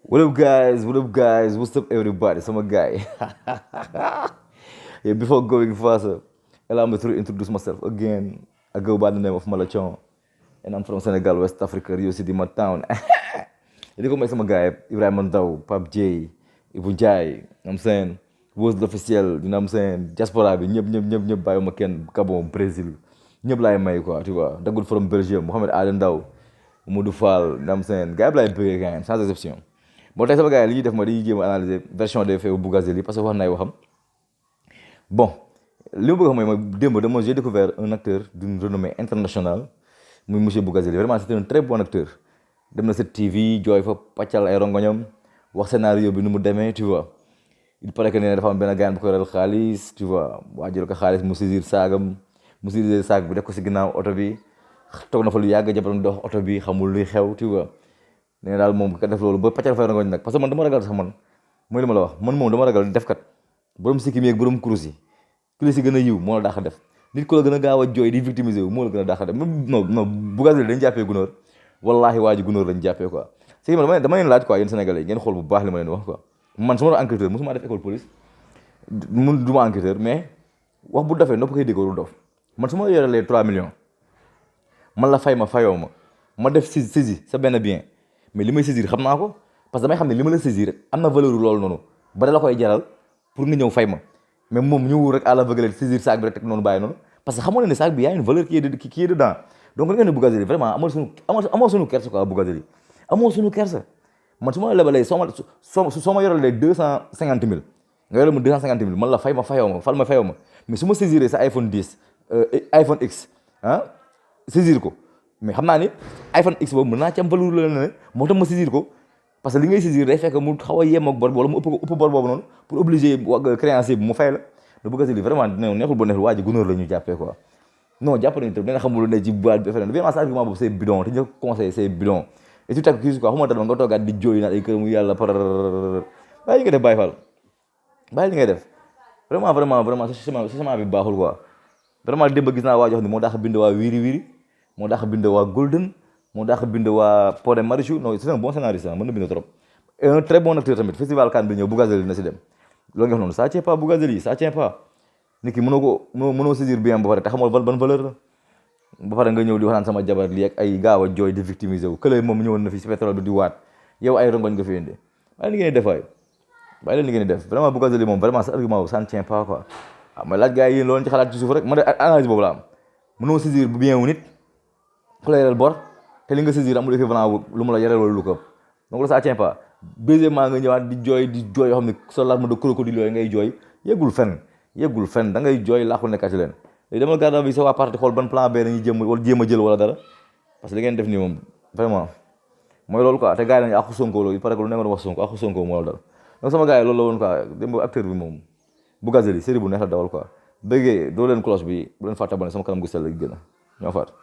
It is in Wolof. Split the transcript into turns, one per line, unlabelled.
What up, guys? What up, guys? What's up, everybody? Sama guy. Yeah, before going further, allow me to introduce myself again. I go by the name of Malachon, and I'm from Senegal, West Africa, Rio City, my town. Jadi ko may sama guy, Ibrahim Mandaw, Pap J, Ibu Jai, I'm saying, was l'officiel, you know what I'm saying, diaspora bi, ñëpp bàyyi ma kenn, Gabon, Brésil, ñëpp laay may quoi, tu vois, dagul from Belgium, Mohamed Aden Ndaw, Modou Fall, you know what I'm saying, gars yi laay bëggee gars yi, sans exception. Bon tey sama gars yi li ñuy def mooy dañuy jéem a analyser version des faits bu Bougazelli parce que wax nay waxam bon li ma bëgg a xam mooy démb dama j'ai découvert un acteur d'une renommée internationale muy monsieur Bougazelli vraiment c'est un très bon acteur dem na 7TV jooy fa pàccal ay rongoñam wax scénario bi nu mu demee tu vois il paraît que nee na dafa am benn gaañ bu ko yoral xaalis tu vois waa jël ko xaalis mu saisir saagam mu saisir saag bi def ko si ginnaaw oto bi toog na fa lu yàgg jabaram dox oto bi xamul luy xew tu vois nee daal moom kat def loolu ba pàccal fay rongoñ nag parce que man dama ragal sax man mooy li ma la wax man moom dama ragal def kat borom sikki mi ak borom kurus yi ki la si gën a yiw moo la daax a def nit ko la gën a gaaw a jooy di victimiser wu moo la gën a daax a def non non Bougazelli dañ jàppee gunóor wallaahi waa ji gunóor lañ jàppee quoi c'est que dama leen laaj quoi yéen sénégalais yi ngeen xool bu baax li ma leen wax quoi man su ma doon enquêteur mosuma def école police mun du ma enquêteur mais wax bu dofee nopp koy dégg warul dof man su ma yorelee 3 millions man la fay ma fayoo ma def saisie sa benn bien mais li may saisir xam naa ko parce que damay xam ne li ma la saisir am na valeur loolu noonu ba da la koy jaral pour nga ñëw fay ma mais moom ñëwul rek à l'aveugle saisir sac bi rek teg noonu bàyyi noonu parce que xamoon ne sac bi y a une valeur qui est dedans donc li nga ne Bougazelli vraiment amoo suñu kersa quoi Bougazelli amoo suñu kersa man su ma lebalee soo ma yoralee 250 000 nga yoral ma 250 000 man la fay ma fayoo ma fal ma fayoo ma mais su ma saisiree sa iPhone 10 iPhone X ah saisir ko mais xam naa ni iPhone X boobu mën naa ci am valeur la ne moo tax ma saisir ko parce que li ngay saisir day fekk mu xaw a yem ak bor bi wala mu ëpp bor boobu noonu pour obliger créancier bi mu fay la da Bougazelli vraiment neexul ba neexul waa ji gunóor la ñu jàppee quoi non jàpp nañu tamit da nga xamul ne ci boîte bi affaire vraiment sa argument boobu c'est bidon te ñu conseillé c'est bidon et tu tag kii quoi xamuma dara nga toogaat di jooy naan ay kër mu yàlla par bàyyi li nga def bàyyi fal bàyyi li ngay def vraiment sa chemin bi baaxul quoi vraiment démb gis naa waa jox ni moo daax bind waa Wiri Wiri moo daax bind waa Golden moo daax bind waa Pod et Marichou non c'est un bon scénariste mën na bind trop et un très bon acteur tamit festival Cannes bi ñëw Bougazelli na si dem loolu nga xam noonu ça tient pas Bougazelli ça tient pas nit ki mënoo saisir bien ba pare te xamoo ban valeur la ba pare nga ñëw di wax naan sama jabar lii ak ay gaaw a jooy di victimiser wu kële moom ñëwoon na fi si pétrole bi di waat yow ay rongoñ nga fi indi bàyyi li ngeen di def waay bàyyi leen li ngeen di def vraiment Bougazelli moom vraiment sa argument boobu ça ne tient pas quoi waaw mais laaj gars yi yéen loolu ci xalaat ci suuf rek man de analyse boobu la am mënoo saisir bu bien wu nit ku la yoreel bor te li nga saisir amul équivalent wu lu mu la yoreel wala lu ko donc la ça tient pas deuxièmement nga ñëwaat di jooy yoo xam ne sa larme de crocodile yooyu ngay jooy yeggul fenn da ngay jooy laaxul nekkaat ci leen léegi demal garda bi sa waa parti xool ban plan B dañuy jéem a jël wala dara parce que li ngeen def nii moom vraiment mooy loolu quoi te gars yi nañu àqu Sonko loolu il paraît que lu nekkoon wax Sonko àqu Sonko moo la dal donc sama gars yi loolu la woon quoi démb acteur bi moom Bougazelli série bu neex la dawal quoi bëggee doo leen cloche bi bu leen fàtte abonné sama kanam gu sell gi gën a ñoo faat